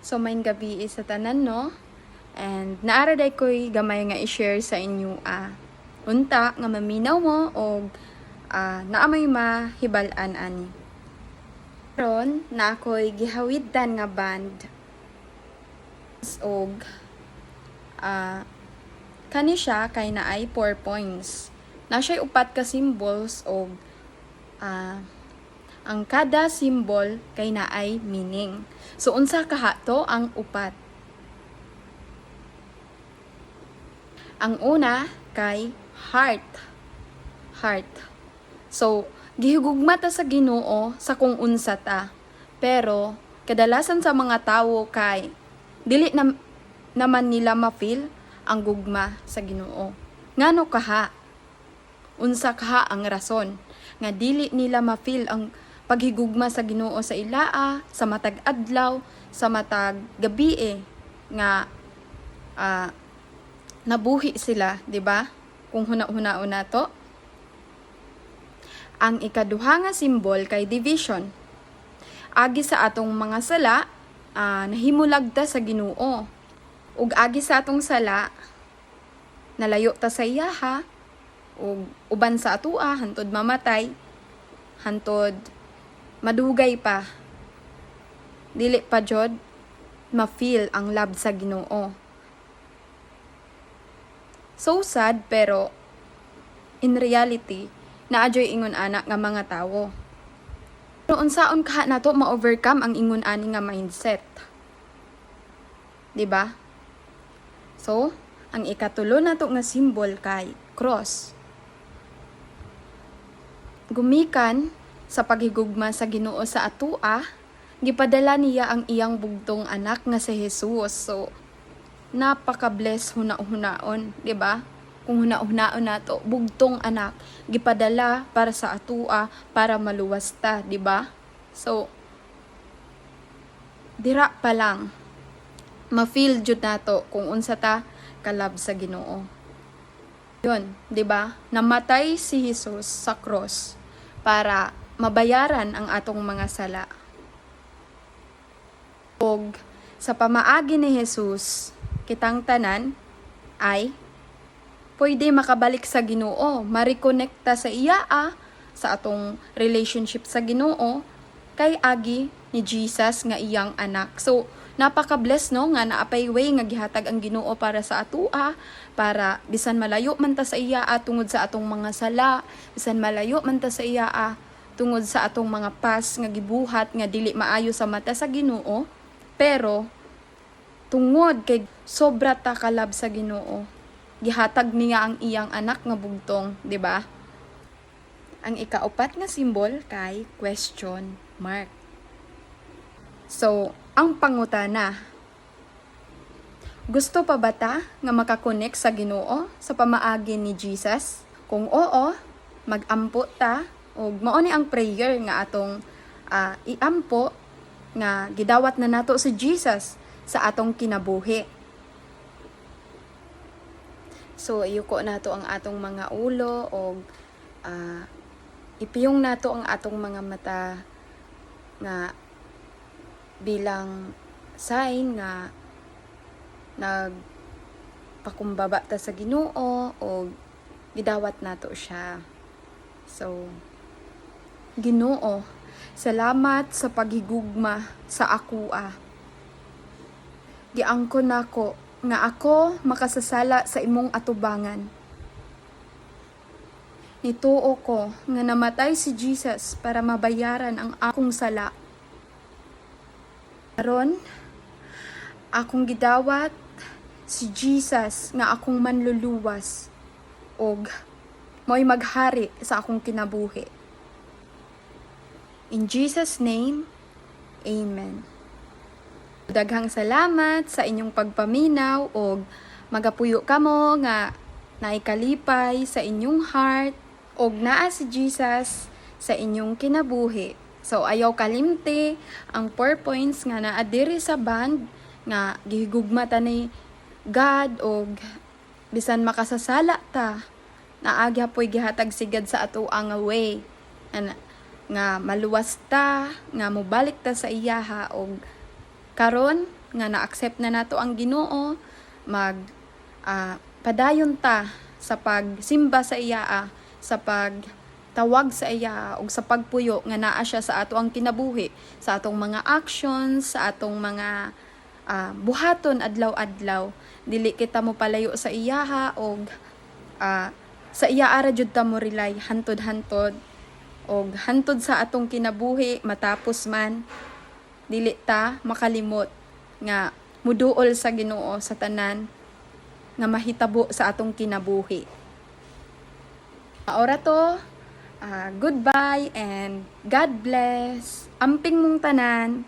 So main gabi sa tanan no. And naaraday ko'y gamay nga i-share sa inyo unta nga maminaw mo o naamay mahibal-an ani. Karon na ako'y gihawiddan nga band og kani siya kay naay 4 points. Na siya'y upat ka symbols og ang kada symbol kay naay meaning. So unsa kaha to ang upat? Ang una kay heart. Heart. So gihugugma ta sa Ginoo sa kung unsa ta. Pero kadalasan sa mga tawo kay dili naman nila ma-feel ang gugma sa Ginoo. Ngano kaha? Unsa kaha ang rason nga dili nila ma-feel ang paghigugma sa Ginoo sa ilaa, sa matag adlaw, sa matag gabi nga nabuhi sila, di ba? Kung huna-hunaon nato. Ang ikaduha nga simbol kay division. Agi sa atong mga sala, nahimulag ta sa Ginoo. Ug agi sa atong sala, nalayo ta sa iyaha, ug uban sa atua hantod mamatay, hantod madugay pa. Dili pa jud ma-feel ang love sa Ginoo. So sad, pero in reality, naadyoy ingon anak nga mga tawo. Pero unsaon kaha nato ma-overcome ang ingon ani nga mindset? 'Di ba? So, ang ikatulo nato nga symbol kay cross. Gumikan sa paghigugma sa Ginoo sa atua, gipadala niya ang iyang bugtong anak nga si Jesus. So, napaka-bless huna-hunaon, di ba? Kung huna-hunaon nato, bugtong anak gipadala para sa atua para maluwas ta, di ba? So dira pa lang ma-feel jud nato kung unsa ta kalab sa Ginoo. Yun, di ba? Namatay si Jesus sa cross para mabayaran ang atong mga sala. Og sa pamaagi ni Jesus, kitang tanan ay pwede makabalik sa Ginoo, ma-reconnecta sa iya sa atong relationship sa Ginoo kay agi ni Jesus nga iyang anak. So napaka-bless no nga naapay way nga gihatag ang Ginoo para sa atua, para bisan malayo man ta sa iya tungod sa atong mga sala, bisan malayo man ta sa iya tungod sa atong mga past nga gibuhat nga dili maayo sa mata sa Ginoo, pero tungod kay sobra ta kalab sa Ginoo, gihatag niya ang iyang anak nga bugtong, di ba? Ang ikaupat nga simbol kay question mark. So, ang pangutana, gusto pa ba ta nga makakonect sa Ginoo sa pamaagi ni Jesus? Kung oo, mag-ampo ta o mao ni ang prayer nga atong iampo nga gidawat na nato si Jesus sa atong kinabuhi. So iyuko nato ang atong mga ulo o ipiyong nato ang atong mga mata nga bilang sign nga nagpakumbaba ta sa Ginoo o gidawat nato siya. So Ginoo, salamat sa paghigugma sa akua. Giangkon nako nga ako makasasala sa imong atubangan. Nituo ko nga namatay si Jesus para mabayaran ang akong sala. Karon, akong gidawat si Jesus nga akong manluluwas og mo'y maghari sa akong kinabuhi. In Jesus' name, Amen. Daghang salamat sa inyong pagpaminaw og magapuyo kamo nga naikalipay sa inyong heart og naa si Jesus sa inyong kinabuhi. So ayaw kalimti ang 4 points nga naa diri sa band nga gihigugma ta ni God og bisan makasasala ta naagya po'y gihatag sigad sa ato ang way nga maluwas ta, nga mobalik ta sa iyaha og karon nga na-accept na nato ang Ginoo, padayon ta sa pagsimba sa iya, sa pagtawag sa iya ug sa pagpuyo nga naa siya sa ato ang kinabuhi, sa atong mga actions, sa atong mga buhaton adlaw-adlaw. Dili kita mo palayo sa iyaha og sa iya ara jud ta mo rely hantod-hantod og hantod sa atong kinabuhi matapos man dili ta makalimot nga muduol sa Ginoo sa tanan nga mahitabo sa atong kinabuhi. Ora to, goodbye and God bless. Amping mong tanan.